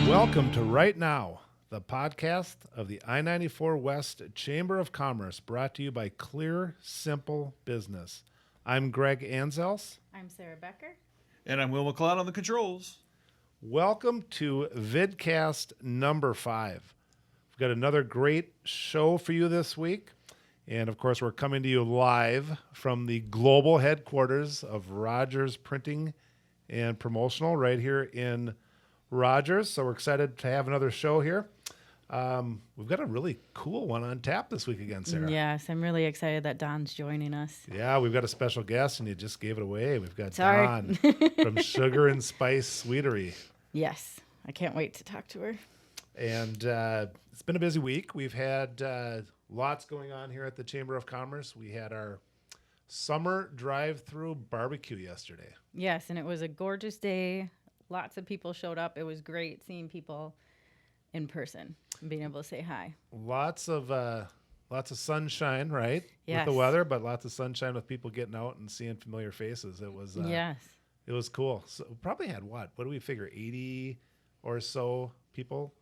Welcome to Right Now, the podcast of the I94 West Chamber of Commerce, brought to you by Clear Simple Business. I'm Greg Anzels. I'm Sarah Becker. And I'm Will McLeod on the controls. Welcome to vidcast number 5. We've got another great show for you this week. And of course, we're coming to you live from the global headquarters of Rogers Printing and Promotional right here in Rogers. So we're excited to have another show here. We've got a really cool one on tap this week again, Sarah. Yes, I'm really excited that Don's joining us. Yeah, we've got a special guest, and you just gave it away. We've got Dawn from Sugar and Spice Sweetery. Yes, I can't wait to talk to her. And it's been a busy week. We've had lots going on here at the Chamber of Commerce. We had our summer DriveThru BBQ yesterday. Yes, and it was a gorgeous day. Lots of people showed up. It was great seeing people in person and being able to say hi. Lots of sunshine, right? Yes. With the weather, but lots of sunshine with people getting out and seeing familiar faces. It was yes. It was cool. So we probably had what do we figure, 80 or so people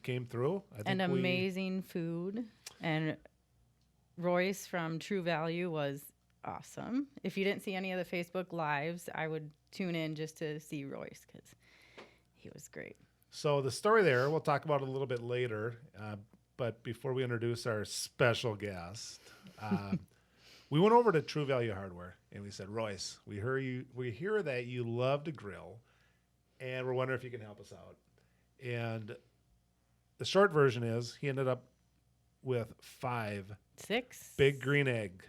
came through. I think amazing food. And Royce from True Value was awesome. If you didn't see any of the Facebook Lives, I would tune in just to see Royce because he was great. So the story there, we'll talk about it a little bit later. But before we introduce our special guest, we went over to True Value Hardware and we said, Royce, we hear that you love to grill, and we're wondering if you can help us out. And the short version is he ended up with 6 big green egg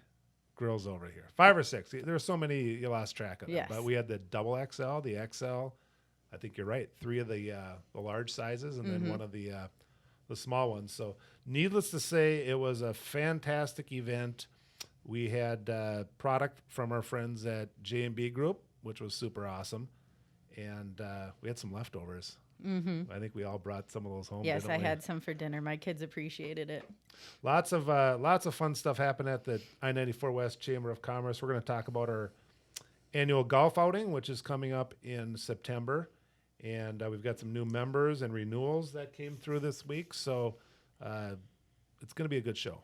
grills over here. 5 or 6. There's so many you lost track of them. Yes. But we had the double XL, the XL. I think you're right. 3 of the large sizes, and then one of the small ones. So needless to say, it was a fantastic event. We had product from our friends at J&B Group, which was super awesome. And we had some leftovers. Mm-hmm. I think we all brought some of those home. Yes, I had some for dinner. My kids appreciated it. Lots of fun stuff happened at the I94 West Chamber of Commerce. We're going to talk about our annual golf outing, which is coming up in September. And we've got some new members and renewals that came through this week. So it's going to be a good show.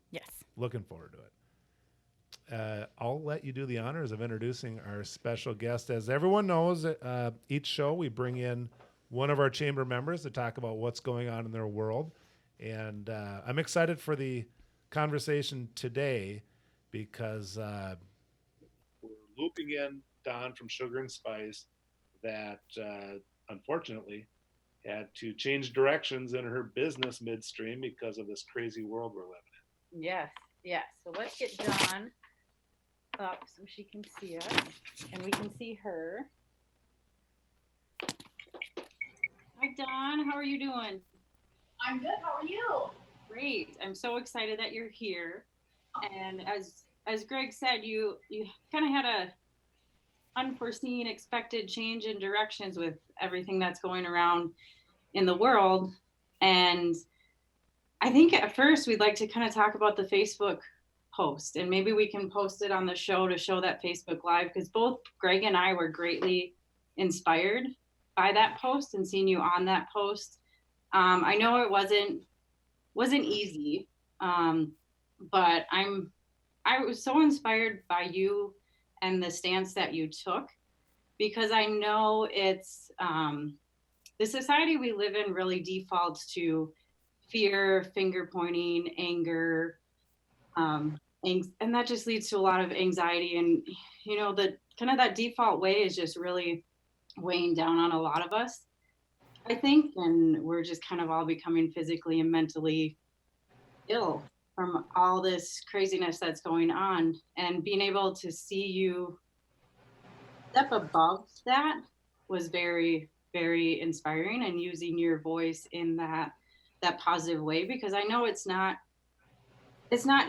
Yes. Looking forward to it. I'll let you do the honors of introducing our special guest. As everyone knows, each show we bring in one of our chamber members to talk about what's going on in their world. And I'm excited for the conversation today because we're looping in Dawn from Sugar and Spice that unfortunately had to change directions in her business midstream because of this crazy world we're living in. Yes. So let's get Dawn up so she can see us and we can see her. Hi, Dawn. How are you doing? I'm good. How are you? Great. I'm so excited that you're here. And as Greg said, you kind of had a unforeseen, expected change in directions with everything that's going around in the world. And I think at first we'd like to kind of talk about the Facebook post, and maybe we can post it on the show to show that Facebook Live, because both Greg and I were greatly inspired by that post and seeing you on that post. I know it wasn't easy, but I was so inspired by you and the stance that you took, because I know it's the society we live in really defaults to fear, finger pointing, anger, and that just leads to a lot of anxiety. And the kind of that default way is just really weighing down on a lot of us, I think, and we're just kind of all becoming physically and mentally ill from all this craziness that's going on. And being able to see you step above that was very, very inspiring, and using your voice in that positive way, because I know it's not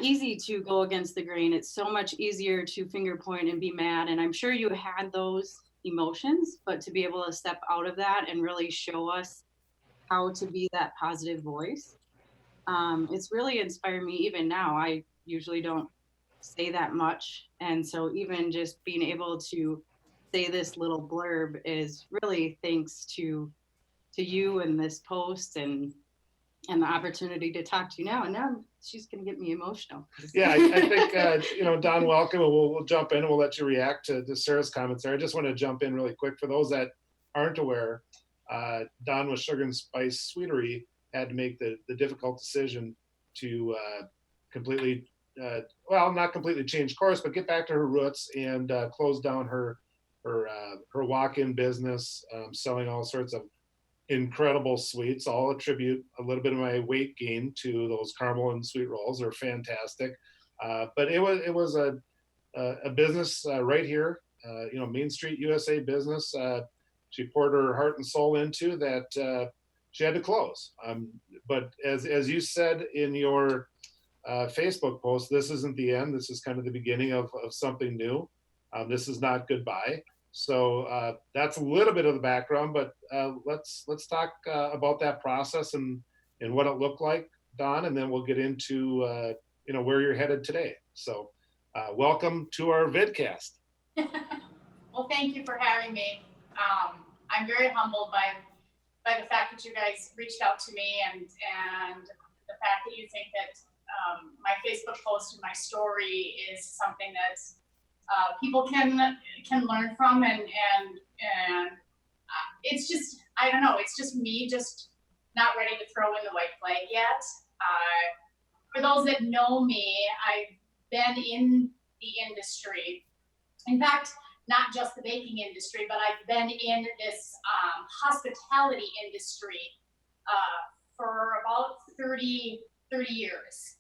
easy to go against the grain. It's so much easier to finger point and be mad. And I'm sure you had those emotions, but to be able to step out of that and really show us how to be that positive voice, it's really inspired me even now. I usually don't say that much. And so even just being able to say this little blurb is really thanks to you and this post and the opportunity to talk to you now. And now she's going to get me emotional. Yeah, I think, Don, welcome. And we'll jump in and we'll let you react to Sarah's comments there. I just want to jump in really quick. For those that aren't aware, Don with Sugar and Spice Sweetery had to make the difficult decision to completely, not completely change course, but get back to her roots and close down her walk-in business, selling all sorts of incredible sweets. I'll attribute a little bit of my weight gain to those caramel and sweet rolls. They're fantastic. But it was a business right here, Main Street USA business. She poured her heart and soul into that. She had to close. But as you said in your Facebook post, this isn't the end. This is kind of the beginning of something new. This is not goodbye. So that's a little bit of the background, but let's talk about that process and what it looked like, Don, and then we'll get into where you're headed today. So welcome to our vidcast. Well, thank you for having me. I'm very humbled by the fact that you guys reached out to me and the fact that you think that my Facebook post and my story is something that's people can learn from, and it's just, I don't know, it's just me just not ready to throw in the white flag yet. For those that know me, I've been in the industry. In fact, not just the baking industry, but I've been in this hospitality industry for about 30 years.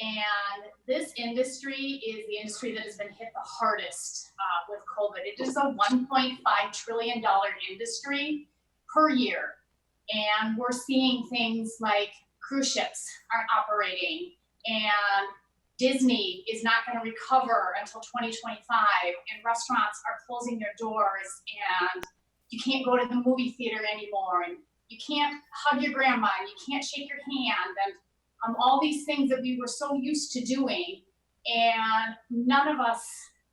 And this industry is the industry that has been hit the hardest with COVID. It is a $1.5 trillion industry per year. And we're seeing things like cruise ships aren't operating, and Disney is not going to recover until 2025, and restaurants are closing their doors, and you can't go to the movie theater anymore, and you can't hug your grandma, and you can't shake your hand, and all these things that we were so used to doing, and none of us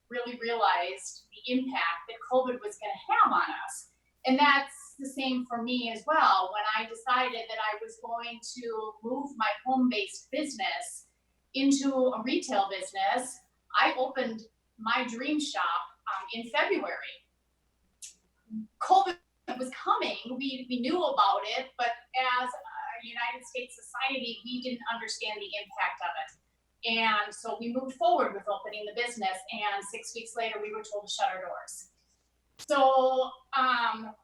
really realized the impact that COVID was going to have on us. And that's the same for me as well. When I decided that I was going to move my home-based business into a retail business, I opened my dream shop in February. COVID was coming. We knew about it, but as United States society, we didn't understand the impact of it. And so we moved forward with opening the business, and 6 weeks later, we were told to shut our doors. So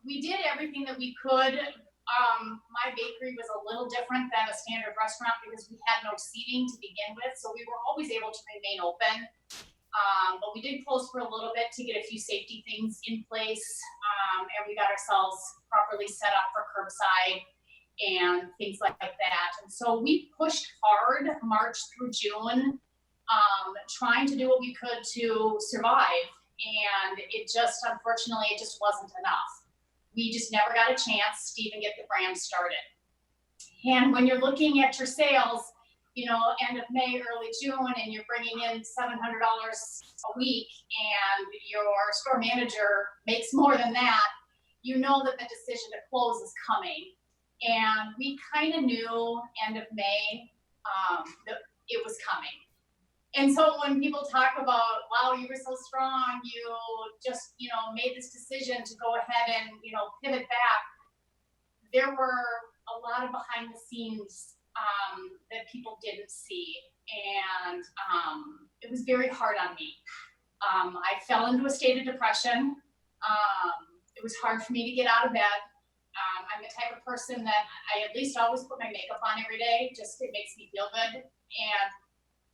we did everything that we could. My bakery was a little different than a standard restaurant because we had no seating to begin with, so we were always able to remain open. But we did close for a little bit to get a few safety things in place, and we got ourselves properly set up for curbside and things like that. And so we pushed hard March through June, trying to do what we could to survive. And it just, unfortunately, it just wasn't enough. We just never got a chance to even get the brand started. And when you're looking at your sales, end of May, early June, and you're bringing in $700 a week, and your store manager makes more than that, you know that the decision to close is coming. And we kind of knew end of May that it was coming. And so when people talk about, wow, you were so strong, you just, made this decision to go ahead and, pivot back, there were a lot of behind the scenes that people didn't see. And it was very hard on me. I fell into a state of depression. It was hard for me to get out of bed. I'm the type of person that I at least always put my makeup on every day, just it makes me feel good. And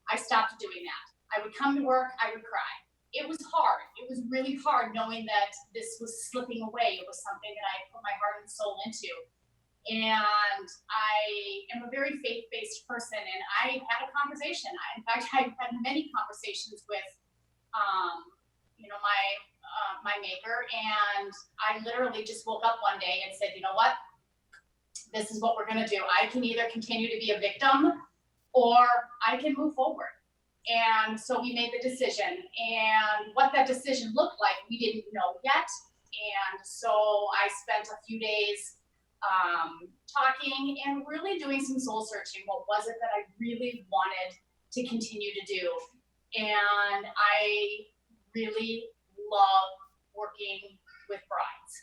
I stopped doing that. I would come to work, I would cry. It was hard. It was really hard knowing that this was slipping away. It was something that I put my heart and soul into. And I am a very faith-based person, and I had a conversation. In fact, I've had many conversations with, my maker, and I literally just woke up one day and said, you know what? This is what we're going to do. I can either continue to be a victim, or I can move forward. And so we made the decision, and what that decision looked like, we didn't know yet. And so I spent a few days talking and really doing some soul searching. What was it that I really wanted to continue to do? And I really love working with brides.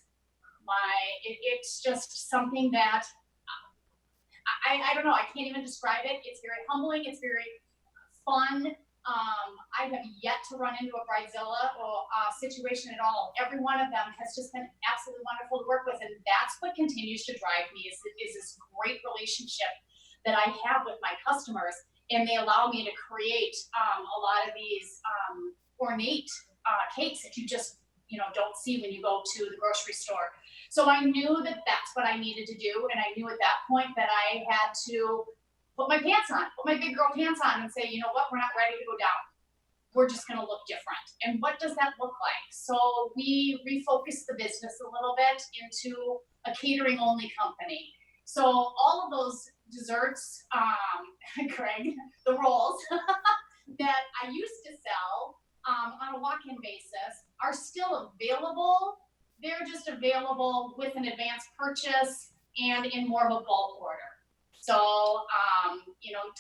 It's just something that I don't know, I can't even describe it. It's very humbling, it's very fun. I have yet to run into a bridezilla or situation at all. Every one of them has just been absolutely wonderful to work with, and that's what continues to drive me is this great relationship that I have with my customers, and they allow me to create a lot of these ornate cakes that you just don't see when you go to the grocery store. So I knew that that's what I needed to do, and I knew at that point that I had to put my pants on, put my big girl pants on and say, you know what, we're not ready to go down. We're just gonna look different. And what does that look like? So we refocused the business a little bit into a catering only company. So all of those desserts, Craig, the rolls that I used to sell on a walk-in basis are still available. They're just available with an advanced purchase and in more of a bulk order. So,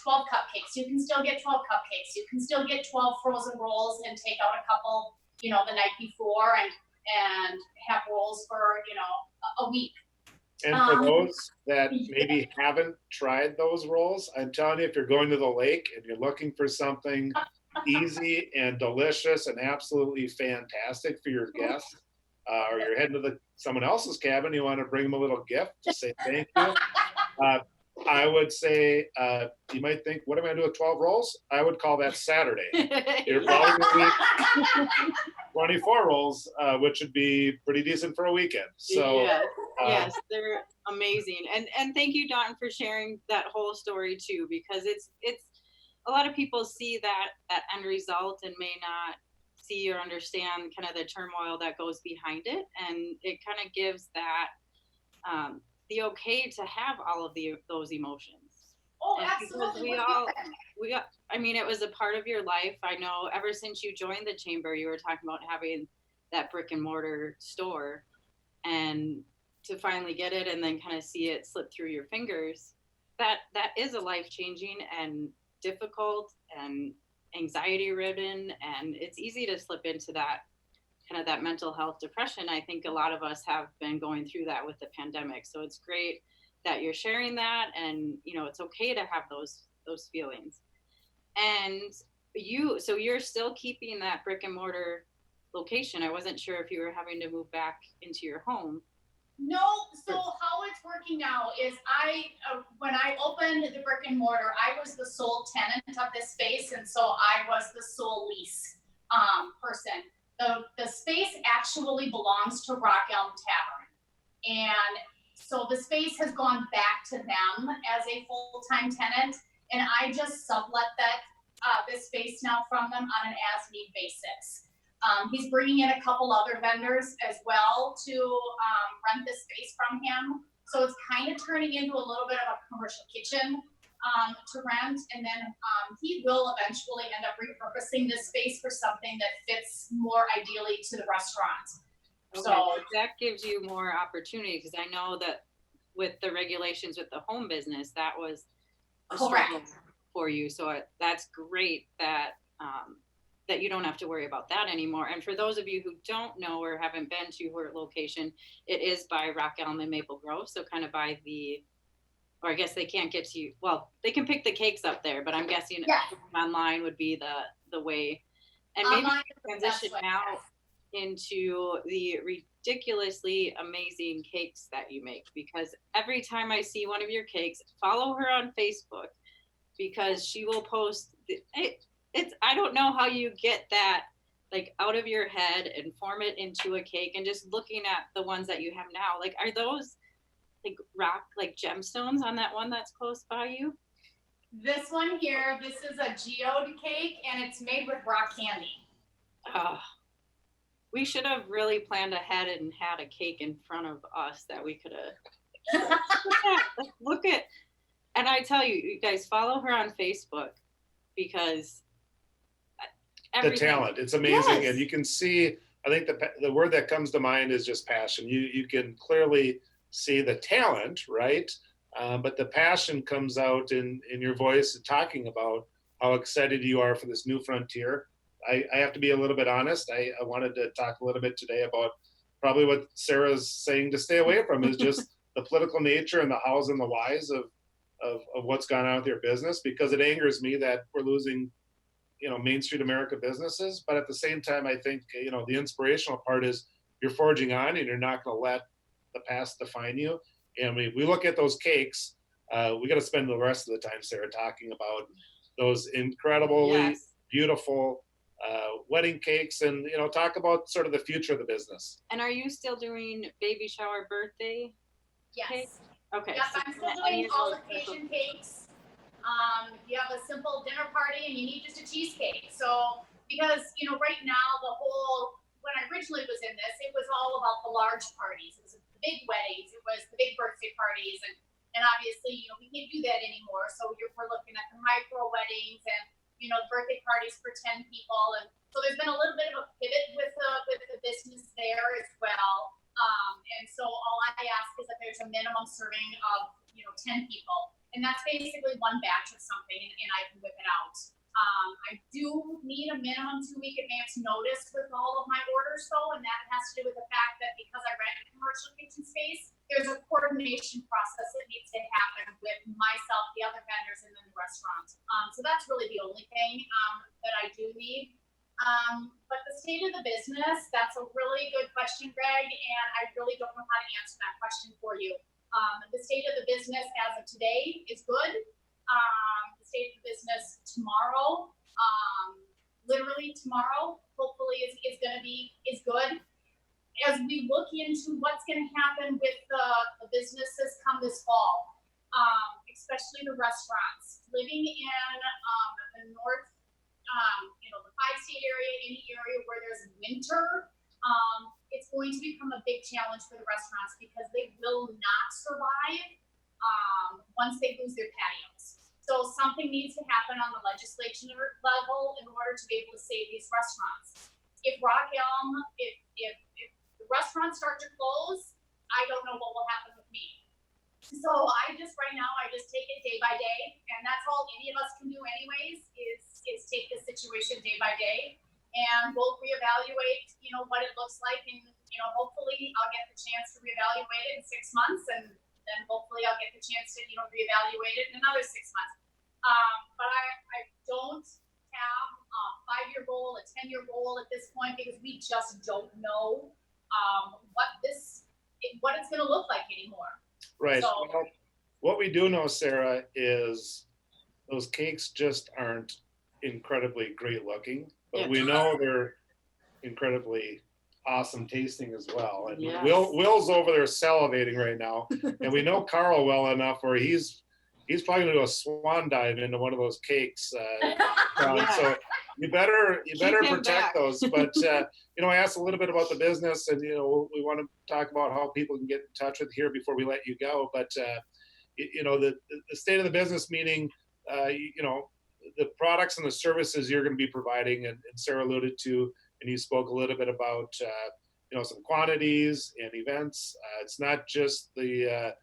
12 cupcakes, you can still get 12 cupcakes. You can still get 12 frozen rolls and take out a couple, the night before and have rolls for, a week. And for those that maybe haven't tried those rolls, I'm telling you, if you're going to the lake and you're looking for something easy and delicious and absolutely fantastic for your guests, or you're heading to someone else's cabin, you want to bring them a little gift to say thank you. I would say, you might think, what am I going to do with 12 rolls? I would call that Saturday. You're probably going to need 24 rolls, which would be pretty decent for a weekend. So yes, they're amazing. And thank you, Dawn, for sharing that whole story too, because it's a lot of people see that end result and may not see or understand kind of the turmoil that goes behind it. And it kind of gives that the okay to have all of those emotions. Oh, and absolutely. It was a part of your life. I know ever since you joined the chamber, you were talking about having that brick and mortar store, and to finally get it and then kind of see it slip through your fingers, that is a life-changing and difficult and anxiety ridden, and it's easy to slip into that kind of that mental health depression. I think a lot of us have been going through that with the pandemic. So it's great that you're sharing that, and it's okay to have those feelings. And you're still keeping that brick and mortar location. I wasn't sure if you were having to move back into your home. No, so how it's working now is when I opened the brick and mortar, I was the sole tenant of this space, and so I was the sole lease person. The space actually belongs to Elm Tavern, and so the space has gone back to them as a full-time tenant, and I just sublet this space now from them on an as-need basis. He's bringing in a couple other vendors as well to rent this space from him. So it's kind of turning into a little bit of a commercial kitchen to rent. And then he will eventually end up repurposing this space for something that fits more ideally to the restaurant. Okay, so that gives you more opportunity, because I know that with the regulations with the home business, that was a struggle for you. So that's great that that you don't have to worry about that anymore. And for those of you who don't know or haven't been to her location, it is by Rock Elm and Maple Grove. So kind of by or I guess they can't get to you. Well, they can pick the cakes up there, but I'm guessing online would be the way. And maybe transition now into the ridiculously amazing cakes that you make, because every time I see one of your cakes, follow her on Facebook, because she will post I don't know how you get that like out of your head and form it into a cake. And just looking at the ones that you have now, like, are those like rock, like gemstones on that one that's close by you? This one here, this is a geode cake, and it's made with rock candy. We should have really planned ahead and had a cake in front of us that we could have look at. And I tell you, you guys follow her on Facebook, because the talent, it's amazing. Yes. And you can see, I think the word that comes to mind is just passion. You can clearly see the talent, right? But the passion comes out in your voice talking about how excited you are for this new frontier. I have to be a little bit honest. I wanted to talk a little bit today about probably what Sarah's saying to stay away from is just the political nature and the hows and the whys of what's gone on with your business, because it angers me that we're losing, Main Street America businesses. But at the same time, I think, the inspirational part is you're forging on and you're not going to let the past define you. And we look at those cakes. We got to spend the rest of the time, Sarah, talking about those incredibly Yes. beautiful wedding cakes, and talk about sort of the future of the business. And are you still doing baby shower birthday? Yes. Cake? Okay. Yes, so I'm still any doing of all those special- occasion cakes. If you have a simple dinner party and you need just a cheesecake. So, because, right now, when I originally was in this, it was all about the large parties. It was the big weddings. It was the big birthday parties. And obviously, we can't do that anymore. So we're looking at the micro weddings and, birthday parties for 10 people. And so there's been a little bit of a pivot with the business there as well. And so all I ask is that there's a minimum serving of, 10 people. And that's basically one batch of something, and I can whip it out. I do need a minimum 2-week advance notice with all of my orders, though, and that has to do with the fact that because I rent a commercial kitchen space, there's a coordination process that needs to happen with myself, the other vendors, and then the restaurant. So that's really the only thing that I do need. But the state of the business, that's a really good question, Greg, and I really don't know how to answer that question for you. The state of the business as of today is good. The state of the business tomorrow, literally tomorrow, hopefully is good. As we look into what's going to happen with the businesses come this fall, especially the restaurants, living in the north, the 5-state area, any area where there's winter, it's going to become a big challenge for the restaurants because they will not survive once they lose their patios. So something needs to happen on the legislature level in order to be able to save these restaurants. If Rock Elm, if the restaurants start to close, I don't know what will happen with me. So right now I just take it day by day, and that's all any of us can do anyways is take the situation day by day. And we'll reevaluate, what it looks like, and hopefully I'll get the chance to reevaluate it in 6 months, and then hopefully I'll get the chance to reevaluate it in another 6 months. But I don't have a 5-year goal, a 10-year goal at this point because we just don't know what it's going to look like anymore. Right. So, well, what we do know, Sarah, is those cakes just aren't incredibly great looking, but Yeah. we know they're incredibly awesome tasting as well. And Yes. Will's over there salivating right now, and we know Carl well enough where he's probably gonna do a swan dive into one of those cakes. So you better him protect back. those. But I asked a little bit about the business, and we want to talk about how people can get in touch with here before we let you go. But the state of the business, meaning the products and the services you're going to be providing, and Sarah alluded to, and you spoke a little bit about some quantities and events. It's not just the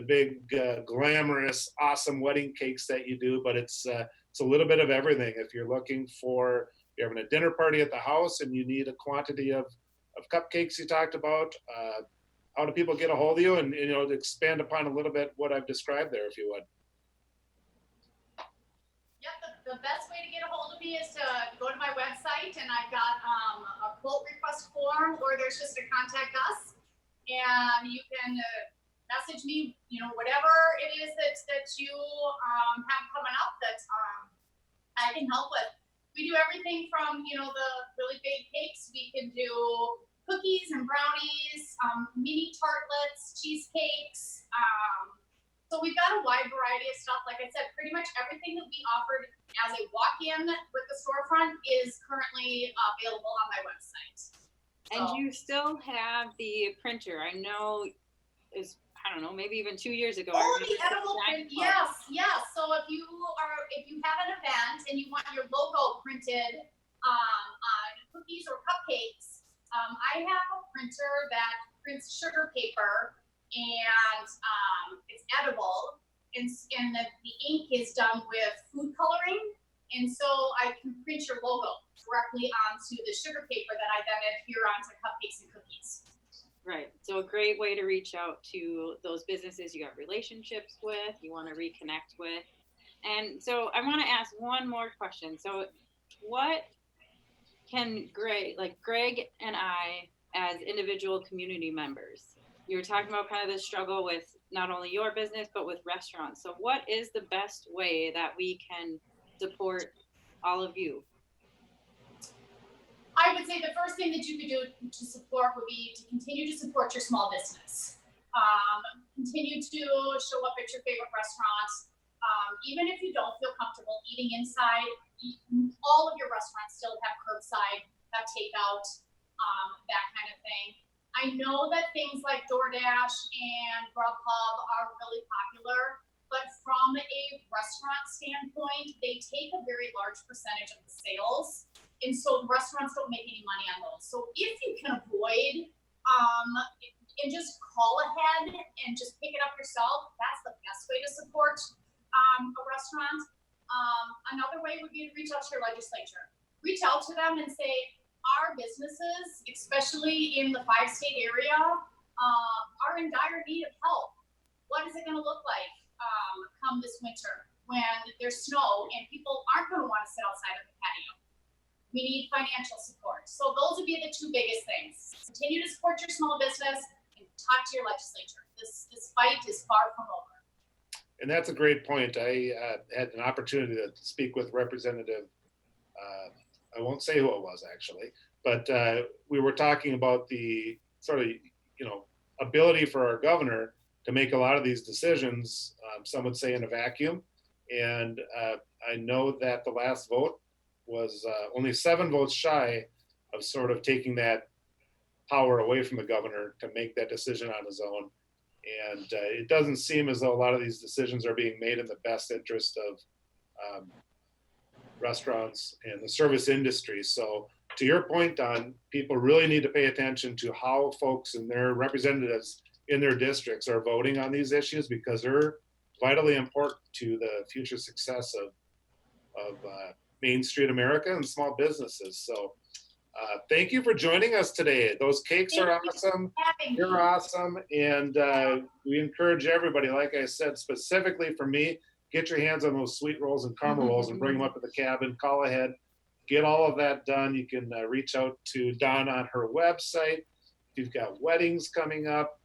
big glamorous awesome wedding cakes that you do, but it's a little bit of everything. If you're you're having a dinner party at the house and you need a quantity of cupcakes you talked about, how do people get a hold of you, and to expand upon a little bit what I've described there, if you would. The best way to get a hold of me is to go to my website, and I've got a quote request form, or there's just a contact us, and you can message me, whatever it is that you have coming up that I can help with. We do everything from the really big cakes. We can do cookies and brownies, mini tartlets, cheesecakes. So we've got a wide variety of stuff. Like I said, pretty much everything that we offered as a walk-in with the storefront is currently available on my website. And you still have the printer. I know maybe even 2 years ago. Oh, the edible print. Yes. So if you have an event and you want your logo printed on cookies or cupcakes, I have a printer that prints sugar paper, and it's edible. And the ink is done with food coloring, and so I can print your logo directly onto the sugar paper that I then adhere onto cupcakes and cookies. Right. So a great way to reach out to those businesses you have relationships with, you want to reconnect with. And so I want to ask one more question. So what can Greg and I, as individual community members, you were talking about kind of the struggle with not only your business, but with restaurants. So what is the best way that we can support all of you? I would say the first thing that you could do to support would be to continue to support your small business. Continue to show up at your favorite restaurants. Even if you don't feel comfortable eating inside, all of your restaurants still have curbside, have takeout, that kind of thing. I know that things like DoorDash and Grubhub are really popular, but from a restaurant standpoint, they take a very large percentage of the sales. And so restaurants don't make any money on those. So if you can avoid and just call ahead and just pick it up yourself, that's the best way to support a restaurant. Another way would be to reach out to your legislature. Reach out to them and say, our businesses, especially in the 5-state area, are in dire need of help. What is it going to look like come this winter when there's snow and people aren't going to want to sit outside of the patio? We need financial support. So those would be the two biggest things. Continue to support your small business and talk to your legislature. This fight is far from over. And that's a great point. I had an opportunity to speak with Representative, I won't say who it was actually, but we were talking about the sort of, ability for our governor to make a lot of these decisions, some would say in a vacuum. And I know that the last vote was only 7 votes shy of sort of taking that power away from the governor to make that decision on his own. And it doesn't seem as though a lot of these decisions are being made in the best interest of restaurants and the service industry. So to your point, Don, people really need to pay attention to how folks and their representatives in their districts are voting on these issues, because they're vitally important to the future success of Main Street America and small businesses. So thank you for joining us today. Those cakes are awesome. You're awesome. And we encourage everybody, like I said, specifically for me, get your hands on those sweet rolls and caramel rolls and bring them up to the cabin. Call ahead. Get all of that done. You can reach out to Dawn on her website. If you've got weddings coming up,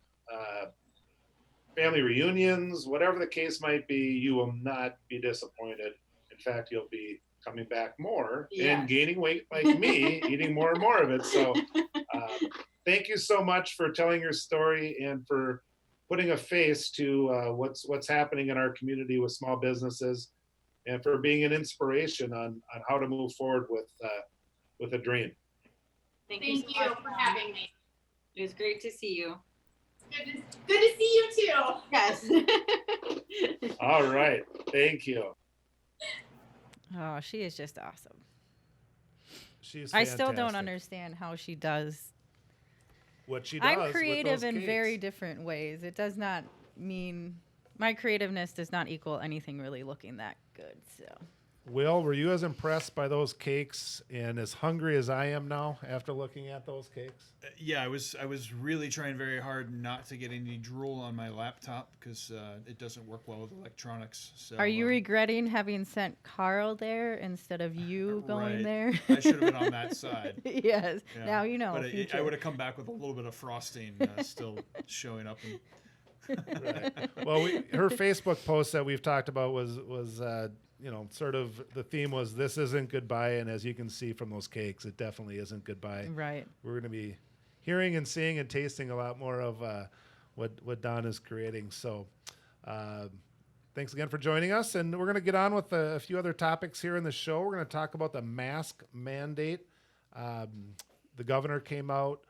family reunions, whatever the case might be, you will not be disappointed. In fact, you'll be coming back more and gaining weight like me, eating more and more of it. So thank you so much for telling your story and for putting a face to what's happening in our community with small businesses, and for being an inspiration on how to move forward with a dream. Thank you for having me. It was great to see you. Good to see you too. Yes. All right. Thank you. Oh, she is just awesome. She's I still don't fantastic. understand how she does. What she does. I'm creative with those in cakes. very different ways. It does not mean my creativeness does not equal anything really looking that good. So, Will, were you as impressed by those cakes and as hungry as I am now after looking at those cakes? Yeah, I was really trying very hard not to get any drool on my laptop because it doesn't work well with electronics. So, are you regretting having sent Carl there instead of you going right. there? I should have been on that side. Yes. Yeah. Now you know. But future. I would have come back with a little bit of frosting still showing up. Right. Well, her Facebook post that we've talked about was sort of the theme was this isn't goodbye, and as you can see from those cakes, it definitely isn't goodbye. Right. We're going to be hearing and seeing and tasting a lot more of what Don is creating. So thanks again for joining us, and we're going to get on with a few other topics here in the show. We're going to talk about the mask mandate. The governor came out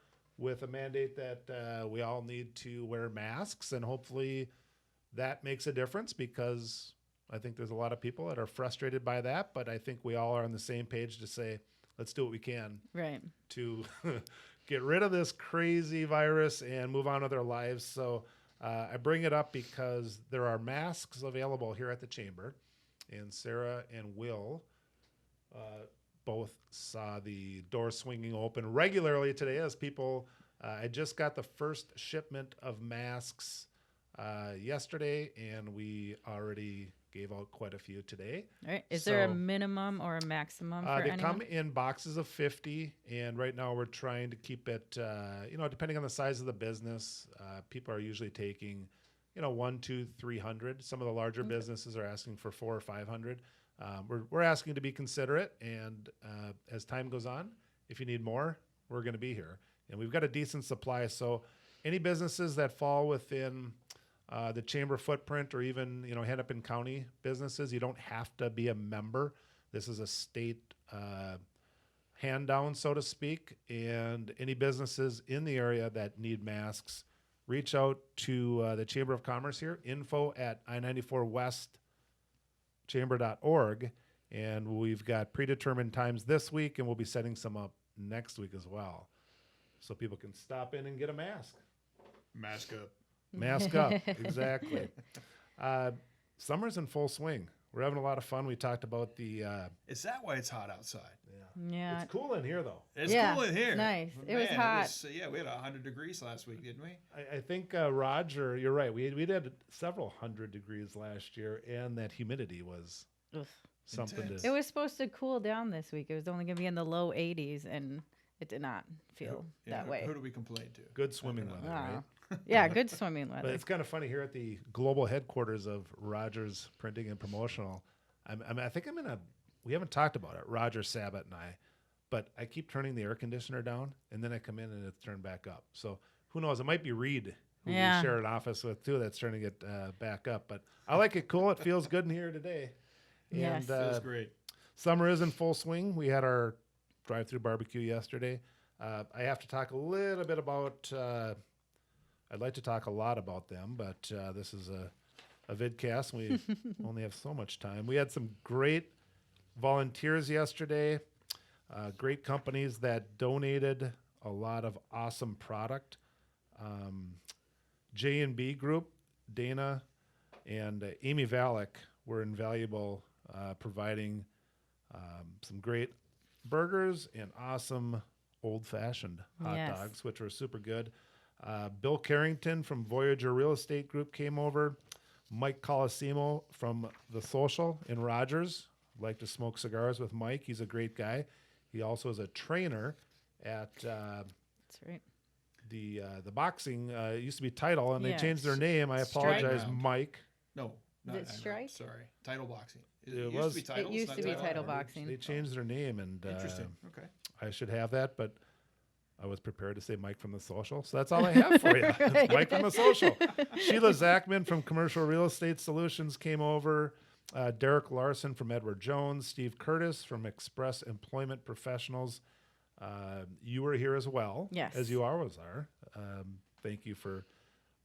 with a mandate that we all need to wear masks, and hopefully that makes a difference, because I think there's a lot of people that are frustrated by that, but I think we all are on the same page to say, let's do what we can Right. to get rid of this crazy virus and move on with our lives. So I bring it up because there are masks available here at the chamber, and Sarah and Will both saw the door swinging open regularly today as people. I just got the first shipment of masks yesterday, and we already gave out quite a few today. All right. Is there a So, minimum or a maximum for they anyone? come in boxes of 50, and right now we're trying to keep it, depending on the size of the business, people are usually taking, 1, 2, 300. Some of the larger businesses are asking for 400 or 500. We're asking to be considerate, and as time goes on, if you need more, we're going to be here. And we've got a decent supply, so any businesses that fall within the chamber footprint, or even Hennepin County businesses, you don't have to be a member. This is a state hand down, so to speak. And any businesses in the area that need masks, reach out to the Chamber of Commerce here, info@I94westchamber.org. And we've got predetermined times this week, and we'll be setting some up next week as well, so people can stop in and get a mask. Mask up. Mask up, exactly. Summer's in full swing. We're having a lot of fun. We talked about the. Is that why it's hot outside? Yeah. It's cool in here, though. It's Yeah, cool in here. nice. But It was hot. We had 100 degrees last week, didn't we? I think Roger, you're right. We did several hundred degrees last year, and that humidity was Ugh. something Intense. to. It was supposed to cool down this week. It was only going to be in the low 80s, and it did not feel Yeah, that way. Who do we complain to? Good swimming weather, Wow. right? Yeah, good swimming But weather. it's kind of funny here at the global headquarters of Rogers Printing and Promotional. I think I'm in a. We haven't talked about it, Roger Sabat and I, but I keep turning the air conditioner down, and then I come in and it's turned back up. So who knows? It might be Reed, who Yeah. we share an office with too, that's turning it back up. But I like it cool. It feels good in here today. Yes. Feels great. Summer is in full swing. We had our drive-through barbecue yesterday. I have to talk a little bit about. I'd like to talk a lot about them, but this is a vidcast. We only have so much time. We had some great volunteers yesterday. Great companies that donated a lot of awesome product. J&B Group, Dana, and Amy Valek were invaluable, providing some great burgers and awesome old-fashioned hot Yes. dogs, which were super good. Bill Carrington from Voyager Real Estate Group came over. Mike Colosimo from The Social in Rogers. Like to smoke cigars with Mike. He's a great guy. He also is a trainer at That's right. the boxing. It used to be Title, and they Yeah. changed their name. I Strike. apologize, Round. Mike. No, not it Emerald, Strike? Sorry, Title Boxing. It used was- to be Title. It used it's to not be Title anymore. Boxing. They changed their name, and Interesting. Okay. I should have that, but I was prepared to say Mike from The Social. So that's all I have for you. It's Right. Mike from The Social. Sheila Zachman from Commercial Real Estate Solutions came over. Derek Larson from Edward Jones. Steve Curtis from Express Employment Professionals. You were here as well, Yes. as you always are. Thank you for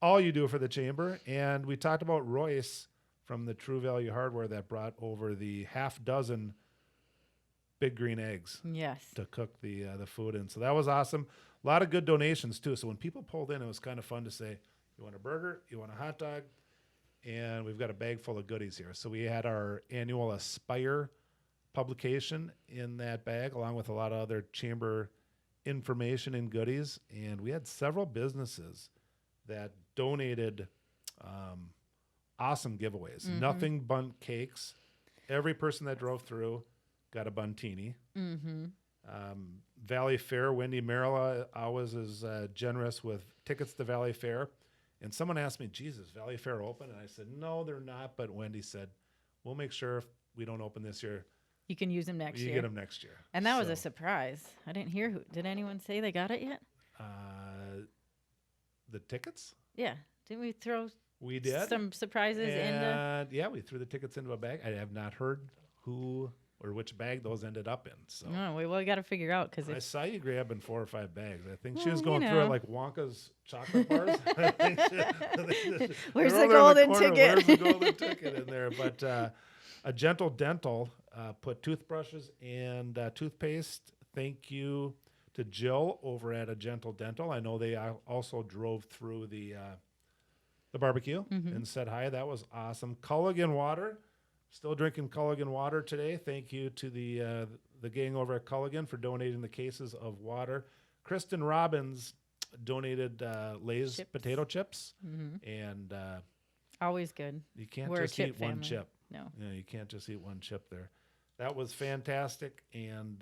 all you do for the chamber. And we talked about Royce from the True Value Hardware that brought over the half dozen big green eggs Yes. to cook the food in. So that was awesome. A lot of good donations too. So when people pulled in, it was kind of fun to say, you want a burger, you want a hot dog, and we've got a bag full of goodies here. So we had our annual Aspire publication in that bag, along with a lot of other chamber information and goodies. And we had several businesses that donated awesome giveaways. Nothing Bunt Cakes. Every person that drove through got a buntini. Mm-hmm. Valley Fair, Wendy Merrill always is generous with tickets to Valley Fair. And someone asked me, Jesus, Valley Fair open? And I said, no, they're not. But Wendy said, we'll make sure if we don't open this year, You can use them next you year. get them next year. And that was a So, surprise. I didn't hear who. Did anyone say they got it yet? the tickets? Yeah. Didn't we throw We did. some surprises into? And yeah, we threw the tickets into a bag. I have not heard who or which bag those ended up in. So No, we got to figure out because I it's saw you grabbing 4 or 5 bags. I think she Well, was you going through it know. like Wonka's chocolate bars. I think Where's they're the over in golden corner. ticket? Where's the golden ticket in there? But a Gentle Dental put toothbrushes and toothpaste. Thank you to Jill over at a Gentle Dental. I know they also drove through the the barbecue Mhm. and said hi. That was awesome. Culligan Water, still drinking Culligan Water today. Thank you to the gang over at Culligan for donating the cases of water. Kristen Robbins donated Lay's Chips. potato chips, Mhm. and Always good. you can't We're a just chip eat one family. chip. No. You can't just eat one chip there. That was fantastic, and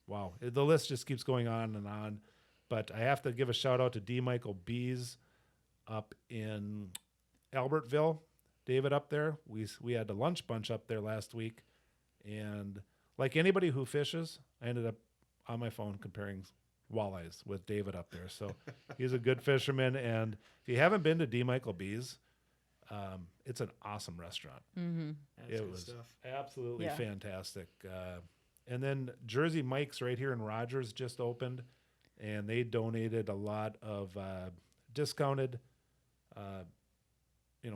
wow, the list just keeps going on and on. But I have to give a shout out to D. Michael Bees up in Albertville. David up there. We had a lunch bunch up there last week, and like anybody who fishes, I ended up on my phone comparing walleyes with David up there. So he's a good fisherman, and if you haven't been to D. Michael Bees, it's an awesome restaurant. Mm-hmm. That's It good was stuff. absolutely Yeah. fantastic. And then Jersey Mike's right here in Rogers just opened, and they donated a lot of discounted,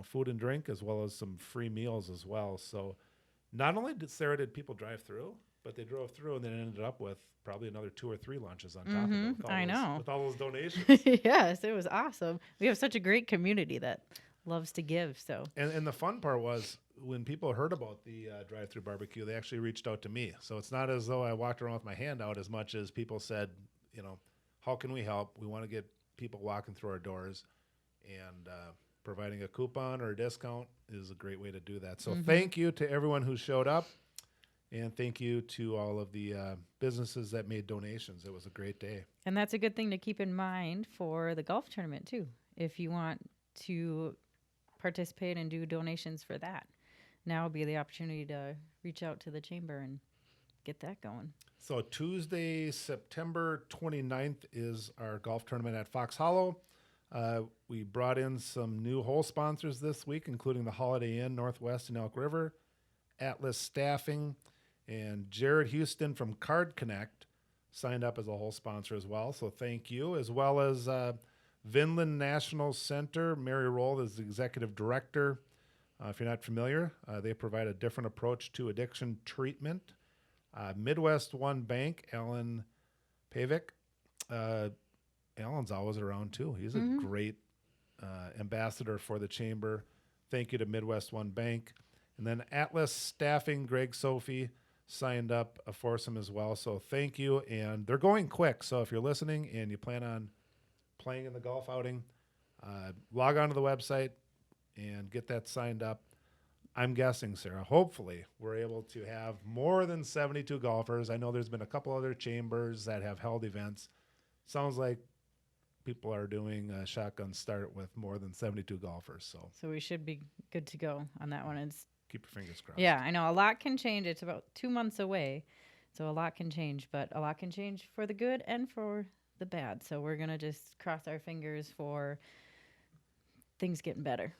food and drink as well as some free meals as well. So not only did people drive through, but they drove through and then ended up with probably another 2 or 3 lunches on top of it. With all I those, know. with all those donations. Yes, it was awesome. We have such a great community that loves to give. So And the fun part was when people heard about the drive-through barbecue, they actually reached out to me. So it's not as though I walked around with my hand out as much as people said, how can we help? We want to get people walking through our doors, and providing a coupon or a discount is a great way to do that. So thank you to everyone who showed up, and thank you to all of the businesses that made donations. It was a great day. and that's a good thing to keep in mind for the golf tournament too. If you want to participate and do donations for that, now would be the opportunity to reach out to the chamber and get that going. So Tuesday, September 29th is our golf tournament at Fox Hollow. We brought in some new hole sponsors this week, including the Holiday Inn Northwest in Elk River, Atlas Staffing, and Jared Houston from Card Connect signed up as a hole sponsor as well. So thank you, as well as Vinland National Center. Mary Roll is the executive director. If you're not familiar, they provide a different approach to addiction treatment. Midwest One Bank, Alan Pavic. Alan's always around too. He's a great ambassador for the chamber. Thank you to Midwest One Bank. And then Atlas Staffing, Greg Sophie signed up a foursome as well. So thank you. And they're going quick. So if you're listening and you plan on playing in the golf outing, log on to the website and get that signed up. I'm guessing, Sarah, hopefully we're able to have more than 72 golfers. I know there's been a couple other chambers that have held events. Sounds like people are doing a shotgun start with more than 72 golfers. So we should be good to go on that one. It's keep your fingers crossed. yeah, I know a lot can change. It's about 2 months away, so a lot can change. But a lot can change for the good and for the bad. So we're gonna just cross our fingers for things getting better.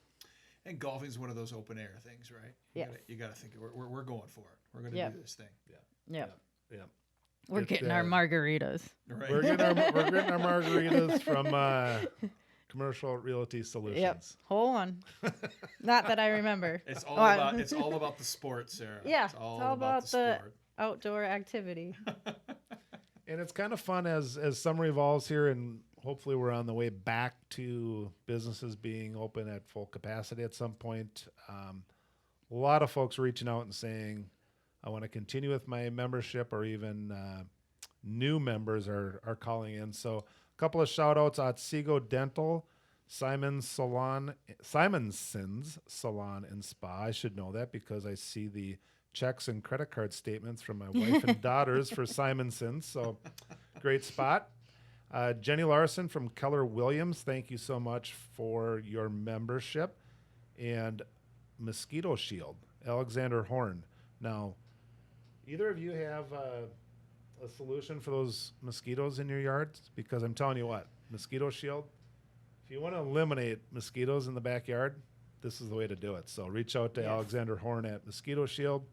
And golfing is one of those open air things, right? Yes. You got to think we're going for it. We're going to Yep. do this thing. Yep. Yeah. We're It, getting our margaritas. Right. We're getting our margaritas from Commercial Realty Solutions. Yep. Hold on. Not that I remember. It's all Oh, I- about the sport, Sarah. Yeah, It's all about the the sport. outdoor activity. And it's kind of fun as summer evolves here, and hopefully we're on the way back to businesses being open at full capacity at some point. A lot of folks reaching out and saying, I want to continue with my membership, or even new members are calling in. So a couple of shout outs at Seago Dental, Simon's Salon and Spa. I should know that because I see the checks and credit card statements from my wife and daughters for Simonson's. So great spot. Jenny Larson from Keller Williams, thank you so much for your membership. And Mosquito Shield, Alexander Horn. Now, either of you have a solution for those mosquitoes in your yards? Because I'm telling you what, Mosquito Shield, if you want to eliminate mosquitoes in the backyard, this is the way to do it. So reach out to Yes. Alexander Horn at Mosquito Shield.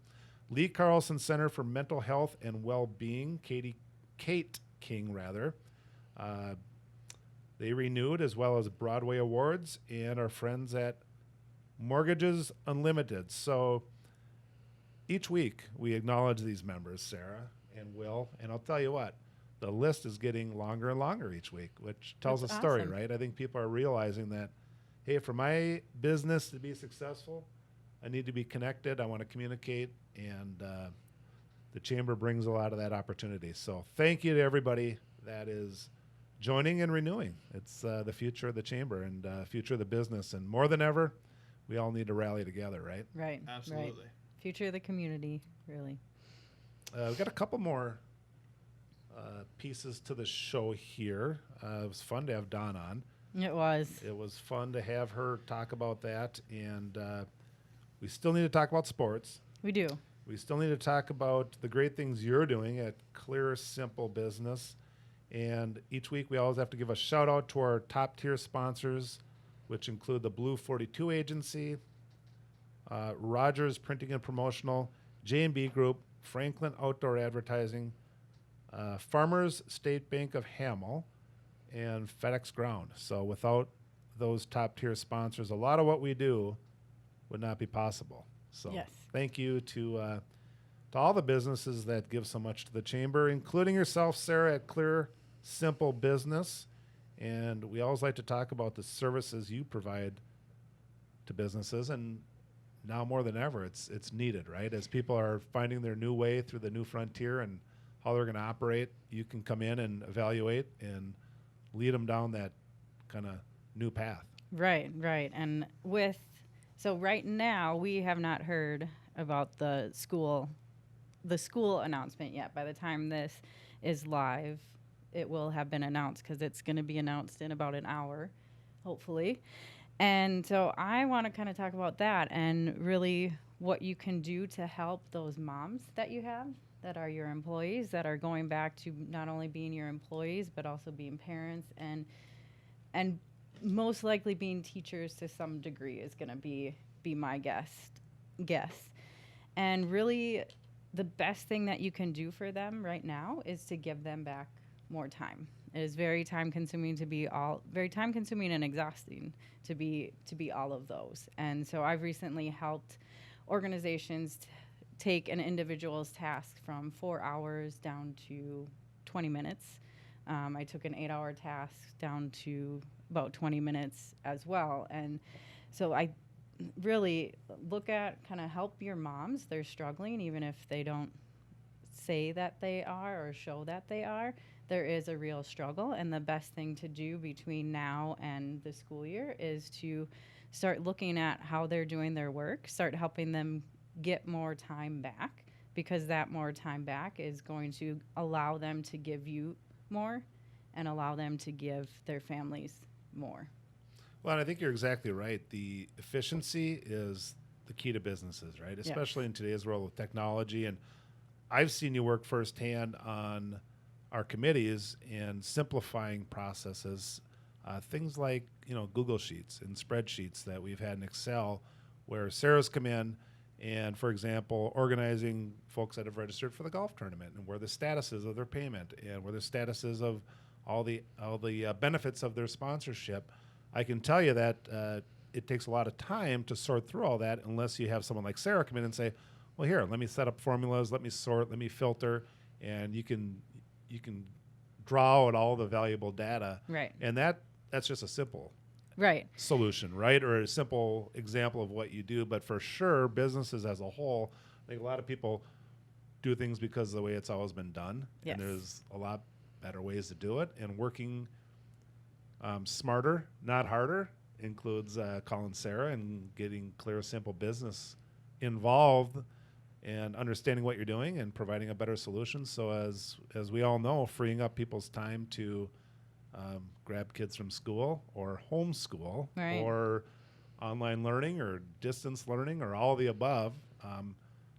Lee Carlson Center for Mental Health and Well-Being, Kate King, rather. They renewed, as well as Broadway Awards, and our friends at Mortgages Unlimited. So each week we acknowledge these members, Sarah and Will, and I'll tell you what, the list is getting longer and longer each week, which tells That's a story, awesome. right? I think people are realizing that hey, for my business to be successful, I need to be connected. I want to communicate, and the chamber brings a lot of that opportunity. So thank you to everybody that is joining and renewing. It's the future of the chamber and future of the business. And more than ever, we all need to rally together, right? Right. Absolutely. Right. Future of the community, really. We've got a couple more pieces to the show here. It was fun to have Dawn on. It was. It was fun to have her talk about that. And we still need to talk about sports. We do. We still need to talk about the great things you're doing at Clear Simple Business. And each week we always have to give a shout out to our top tier sponsors, which include the Blue 42 Agency, Rogers Printing and Promotional, J&B Group, Franklin Outdoor Advertising, Farmers State Bank of Hamel, and FedEx Ground. So without those top tier sponsors, a lot of what we do would not be possible. So Yes. thank you to all the businesses that give so much to the chamber, including yourself, Sarah, at Clear Simple Business. And we always like to talk about the services you provide to businesses, and now more than ever, it's needed, right? As people are finding their new way through the new frontier and how they're going to operate, you can come in and evaluate and lead them down that kind of new path. Right, right. And so right now we have not heard about the school announcement yet. By the time this is live, it will have been announced because it's going to be announced in about an hour, hopefully. And so I want to kind of talk about that and really what you can do to help those moms that you have that are your employees, that are going back to not only being your employees, but also being parents and most likely being teachers to some degree is going to be my guess. And really the best thing that you can do for them right now is to give them back more time. It is very time consuming and exhausting to be all of those. And so I've recently helped organizations take an individual's task from 4 hours down to 20 minutes. I took an 8-hour task down to about 20 minutes as well. And so I really look at kind of help your moms. They're struggling, even if they don't say that they are or show that they are. There is a real struggle, and the best thing to do between now and the school year is to start looking at how they're doing their work, start helping them get more time back, because that more time back is going to allow them to give you more and allow them to give their families more. Well, and I think you're exactly right. The efficiency is the key to businesses, right? Especially in today's world with technology. And I've seen you work firsthand on our committees and simplifying processes, things like Google Sheets and spreadsheets that we've had in Excel, where Sarah's come in and, for example, organizing folks that have registered for the golf tournament and where the status is of their payment and where the status is of all the benefits of their sponsorship. I can tell you that it takes a lot of time to sort through all that unless you have someone like Sarah come in and say, well, here, let me set up formulas, let me sort, let me filter, and you can draw out all the valuable data. Right. And that's just a simple Right. solution, right? Or a simple example of what you do. But for sure, businesses as a whole, I think a lot of people do things because of the way it's always been done. Yes. And there's a lot better ways to do it. And working smarter, not harder, includes calling Sarah and getting Clear Simple Business involved and understanding what you're doing and providing a better solution. So as we all know, freeing up people's time to grab kids from school or homeschool Right. or online learning or distance learning or all the above,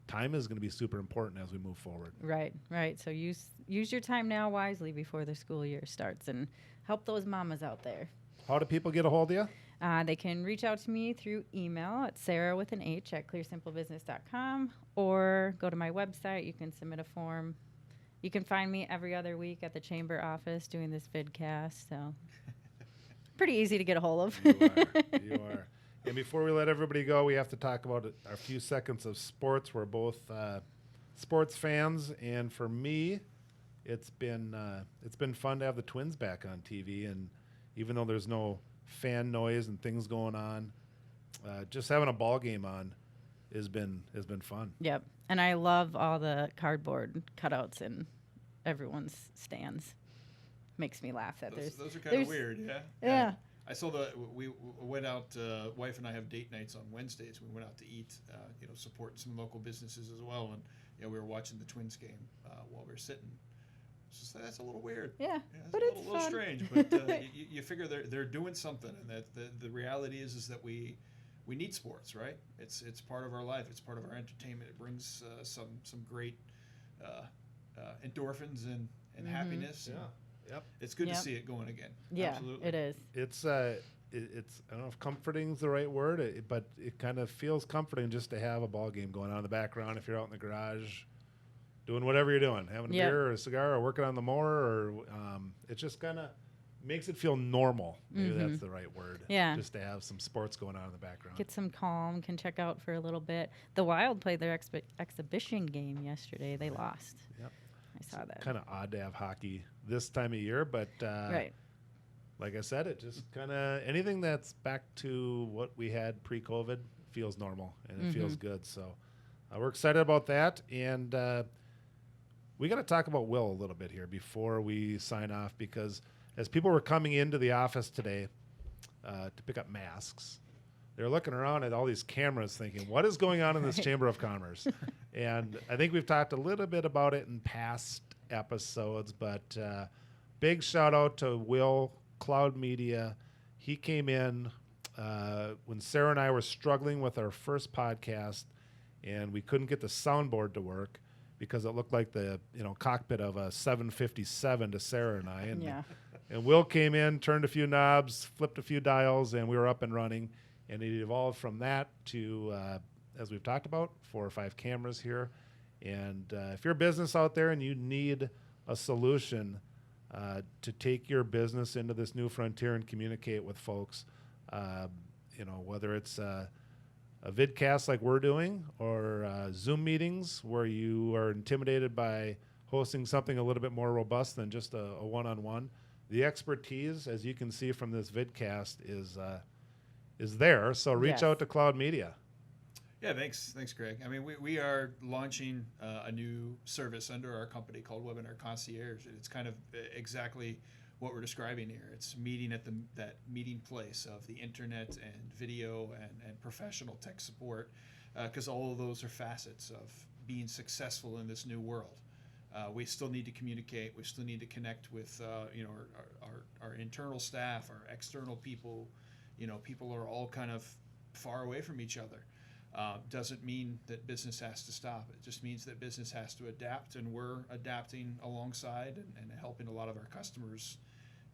time is going to be super important as we move forward. Right, right. So use your time now wisely before the school year starts and help those mamas out there. How do people get a hold of you? They can reach out to me through email at sarah@clearsimplebusiness.com or go to my website. You can submit a form. You can find me every other week at the chamber office doing this vidcast. So pretty easy to get a hold of. You are. And before we let everybody go, we have to talk about a few seconds of sports. We're both sports fans, and for me, it's been fun to have the Twins back on TV. And even though there's no fan noise and things going on. Just having a ball game on has been fun. Yep. And I love all the cardboard cutouts in everyone's stands. Makes me laugh that Those are kind there's- of weird, yeah. Yeah. I saw we went out. Wife and I have date nights on Wednesdays. We went out to eat, supporting some local businesses as well, and we were watching the Twins game while we were sitting. That's a little weird. Yeah, It's but a it's little fun. strange, but you figure they're doing something, and that the reality is that we need sports, right? It's part of our life. It's part of our entertainment. It brings some great endorphins and happiness. and Yep. It's good Yep. to see it going again. Yeah, Absolutely. it is. It's I don't know if comforting is the right word, but it kind of feels comforting just to have a ball game going on in the background. If you're out in the garage, doing whatever you're doing, having a Yeah. beer or a cigar or working on the mower, or it just kind of makes it feel normal. Maybe that's the right word. Yeah. Just to have some sports going on in the background. Get some calm, can check out for a little bit. The Wild played their exhibition game yesterday. They lost. Yep. I saw that. Kind of odd to have hockey this time of year, but Right. like I said, it just kind of anything that's back to what we had pre-COVID feels normal and it feels good. So we're excited about that, and we got to talk about Will a little bit here before we sign off, because as people were coming into the office today to pick up masks, they're looking around at all these cameras thinking, what is going on in this Chamber of Commerce? And I think we've talked a little bit about it in past episodes, but big shout out to Will, Cloud Media. He came in when Sarah and I were struggling with our first podcast, and we couldn't get the soundboard to work because it looked like the cockpit of a 757 to Sarah and I. And, Yeah. and Will came in, turned a few knobs, flipped a few dials, and we were up and running. And it evolved from that to, as we've talked about, 4 or 5 cameras here. And if you're a business out there and you need a solution to take your business into this new frontier and communicate with folks, whether it's a vidcast like we're doing or Zoom meetings where you are intimidated by hosting something a little bit more robust than just a one-on-one, the expertise, as you can see from this vidcast, is there. So reach Yes. out to Cloud Media. Yeah, thanks, Greg. I mean, we are launching a new service under our company called Webinar Concierge. It's kind of exactly what we're describing here. It's meeting at that meeting place of the internet and video and professional tech support, because all of those are facets of being successful in this new world. We still need to communicate. We still need to connect with our internal staff, our external people. People are all kind of far away from each other. Doesn't mean that business has to stop. It just means that business has to adapt, and we're adapting alongside and helping a lot of our customers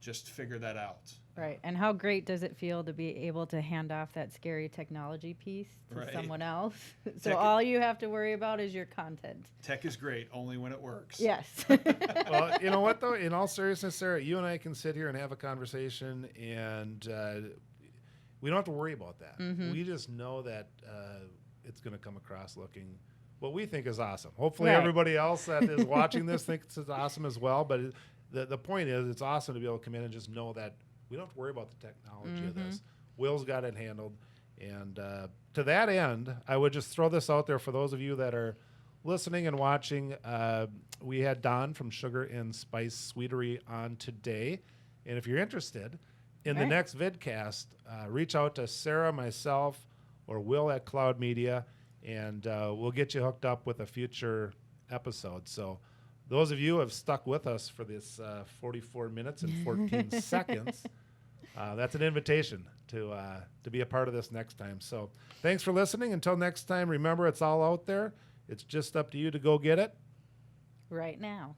just figure that out. Right. And how great does it feel to be able to hand off that scary technology piece to Right. someone else? So Tech- all you have to worry about is your content. Tech is great only when it works. Yes. Well, you know what, though? In all seriousness, Sarah, you and I can sit here and have a conversation, and we don't have to worry about that. We just know that it's going to come across looking what we think is awesome. Hopefully Right. everybody else that is watching this thinks it's awesome as well. But the point is, it's awesome to be able to come in and just know that we don't have to worry about the technology of this. Will's got it handled. And to that end, I would just throw this out there for those of you that are listening and watching. We had Don from Sugar and Spice Sweetery on today. And if you're interested in the Right. next vidcast, reach out to Sarah, myself, or Will at Cloud Media, and we'll get you hooked up with a future episode. So those of you who have stuck with us for this 44 minutes and 14 seconds, that's an invitation to be a part of this next time. So thanks for listening. Until next time, remember, it's all out there. It's just up to you to go get it. Right now.